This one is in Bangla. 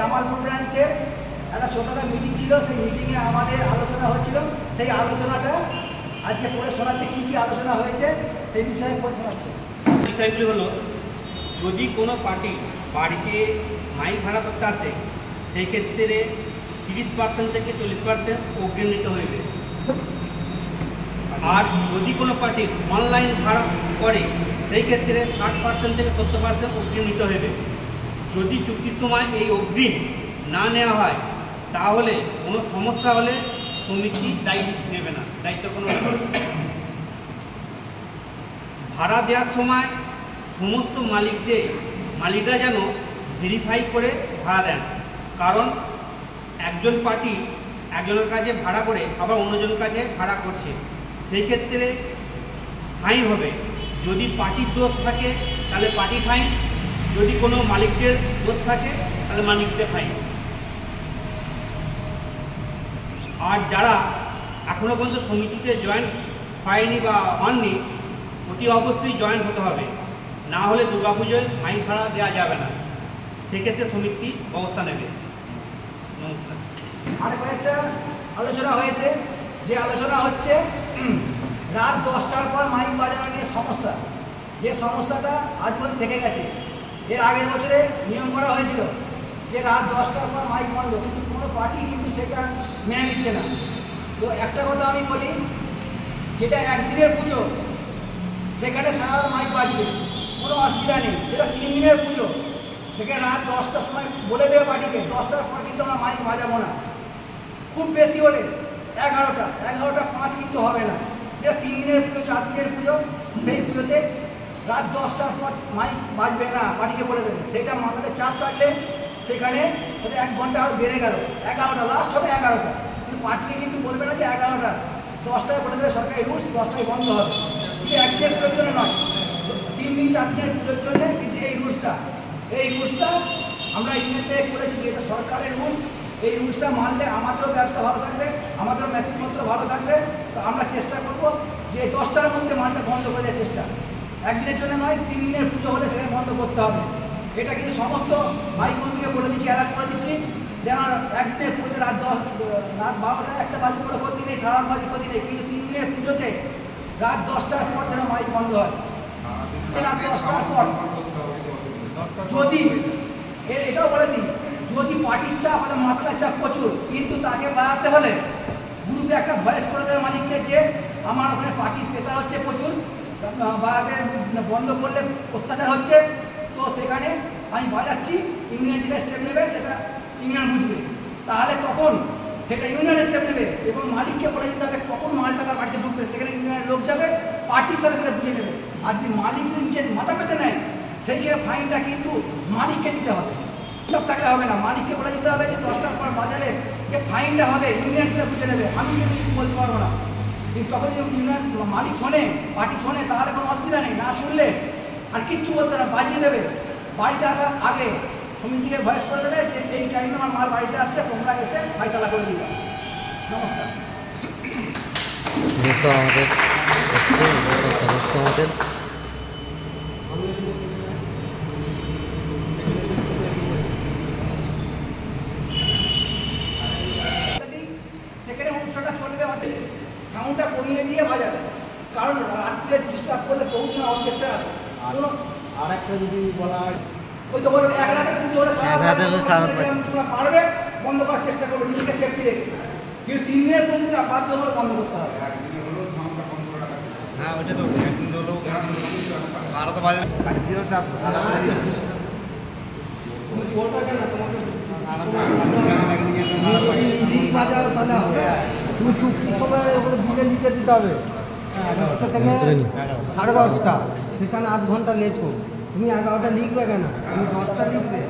জামালপুর ব্রাঞ্চে একটা ছোটখাটো মিটিং ছিল, সেই মিটিংয়ে আমাদের আলোচনা হচ্ছিল। সেই আলোচনাটা আজকে পড়ে শোনাচ্ছে, কী কী আলোচনা হয়েছে সেই বিষয়ে পড়ে শোনাচ্ছে। বিষয়গুলি হলো, যদি কোনো পার্টি বাড়িতে মাইক ভাড়া করতে আসে সেই ক্ষেত্রে 30% থেকে 40% অগ্রিম নিতে হইবে। আর যদি কোনো পার্টি অনলাইন ভাড়া করে সেই ক্ষেত্রে 60% থেকে 70% অগ্রিম নিতে হইবে। যদি চুক্তির সময় এই অগ্রিম না নেওয়া হয় তাহলে কোনো সমস্যা হলে সমিতি দায়িত্ব নেবে না, দায়িত্ব কোনো ভাড়া দেওয়ার সময় সমস্ত মালিকরা যেন ভেরিফাই করে ভাড়া দেন। কারণ একজন পার্টি একজনের কাছে ভাড়া করে আবার অন্যজনের কাছে ভাড়া করছে, সেই ক্ষেত্রে ফাইন হবে। যদি পার্টির দোষ থাকে তাহলে পার্টি ফাইন, যদি কোনো মালিকদের দোষ থাকে তাহলে মালিকদের ফাইন। আর যারা এখনও পর্যন্ত সমিতিতে জয়েন হয়নি বা হননি অতি অবশ্যই জয়েন হতে হবে, না হলে দুর্গাপুজোয় মাইক ভাড়া দেওয়া যাবে না, সেক্ষেত্রে সমিতি ব্যবস্থা নেবে। নমস্কার। আর কয়েকটা আলোচনা হয়েছে, যে আলোচনা হচ্ছে রাত 10টার পর মাইক বাজানো নিয়ে সমস্যা। যে সমস্যাটা আজ পর্যন্ত থেকে গেছে, এর আগের বছরে নিয়ম করা হয়েছিল যে রাত 10টার পর মাইক বন্ধ, কিন্তু কোনো পার্টি কিন্তু সেটা মেনে নিচ্ছে না। তো একটা কথা আমি বলি, যেটা একদিনের পুজো সেখানে সারা মাইক বাজবে, কোনো অসুবিধা নেই। যেটা 3 দিনের পুজো সেখানে রাত 10টার সময় বলে দেবে পার্টিকে 10টার পর কিন্তু আমরা মাইক বাজাবো না, খুব বেশি হলে 11টা 5 কিন্তু হবে না। যেটা 3 দিনের পুজো 4 দিনের পুজো, সেই পুজোতে রাত 10টার পর মাইক বাজবে না, পার্টিকে বলে দেবে। সেইটা মাথাতে চাপ রাখলে সেখানে 1 ঘন্টা আরও বেড়ে গেল, 11টা লাস্ট হবে 11টা, কিন্তু পার্টিকে কিন্তু বলবে না যে 11টা, 10টায় বলে দেবে সরকারি রুলস 10টায় বন্ধ হবে। কিন্তু একদিনের পুজোর জন্য নয়, 3 দিন 4 দিনের পুজোর জন্য কিন্তু এই রুলসটা আমরা ইউনিয়নে করেছি যে এটা সরকারের রুলস। এই রুলসটা মানলে আমাদেরও ব্যবসা ভালো থাকবে, আমাদেরও মেশিনপত্র ভালো থাকবে। তো আমরা চেষ্টা করব যে 10টার মধ্যে মালটা বন্ধ করে দেওয়ার চেষ্টা, একদিনের জন্য নয়, 3 দিনের পুজো হলে সেখানে বন্ধ করতে হবে। এটা কিন্তু সমস্ত ভাই বন্ধুকে বলে দিচ্ছি, অ্যালার্ট করে দিচ্ছি, যেন একদিনের পুজো রাত 12টা 1টা বাজে করে ক্ষতি নেই, 8:30 বাজে ক্ষতি নেই, কিন্তু 3 দিনের পুজোতে রাত 10টার পর যেন মাইক বন্ধ হয়। রাত 10টার পর যদি এটাও বলে দিই, যদি পার্টির চাপ আমাদের মাথার চাপ প্রচুর, কিন্তু তাকে বাড়াতে হলে গ্রুপে একটা ভয়েস করে দেবে মালিককে যে আমার ওখানে পার্টির প্রেশার হচ্ছে প্রচুর, বাড়াতে বন্ধ করলে অত্যাচার হচ্ছে, তো সেখানে আমি বাজাচ্ছি, ইউনিয়ন যেটা স্টেপ নেবে সেটা ইউনিয়ন বুঝবে, তাহলে তখন সেটা ইউনিয়ন স্টেপ নেবে এবং মালিককে বলে দিতে হবে কখন মালটা তার বাড়িতে ঢুকবে, সেখানে ইউনিয়নের লোক যাবে, পার্টির সাথে সেটা বুঝে নেবে। আর যদি মালিক যদি নিজের মাথা পেতে নেয় সেই ফাইনটা কিন্তু মালিককে দিতে হবে, সব থাকলে হবে না, মালিককে বলে দিতে হবে যে 10টার পর বাজারে যে ফাইনটা হবে ইউনিয়ন সেটা বুঝে নেবে, আমি সেটা কিছু বলতে পারবো না। কিন্তু তখন যদি ইউনিয়ন মালিক শোনে, পার্টি শোনে, তাহলে কোনো অসুবিধা নেই, না শুনলে আর কিচ্ছু বলতে না, বাজিয়ে দেবে। বাড়িতে আসার আগে সমিতিকে ভয়েস করে দেবে যে এই টাইমে আমার মাল বাড়িতে আসছে, তোমরা এসে ফয়সালা করে দিবে। নমস্কার। আমাদের সদস্য আমাদের সেখানে অনুষ্ঠানটা চলবে, সাউন্ডটা কমিয়ে দিয়ে বাজাবে, কারণ রাত্রে ডিস্টার্ব করলে বহু অবজেকশন আসে। আর একটা যদি বলা হয়, ওই তো বলবে 1 রাতের পুজো হলে তোমরা পারবে বন্ধ করার চেষ্টা করবে নিজেকে সেফটি রেখে, কিন্তু 3 দিনের পুজো বাধ্য হলে বন্ধ করতে হবে। হ্যাঁ ওইটা তো কিন্তু লোক সারা তো বাজার কাটিরও চাপ তুমি চুক্তির সময় ওগুলো বিলে লিখে দিতে হবে 10টা থেকে 10:30, সেখানে 8 ঘন্টা লেট হোক, তুমি 11টা লিখবে কেন, তুমি 10টা লিখবে।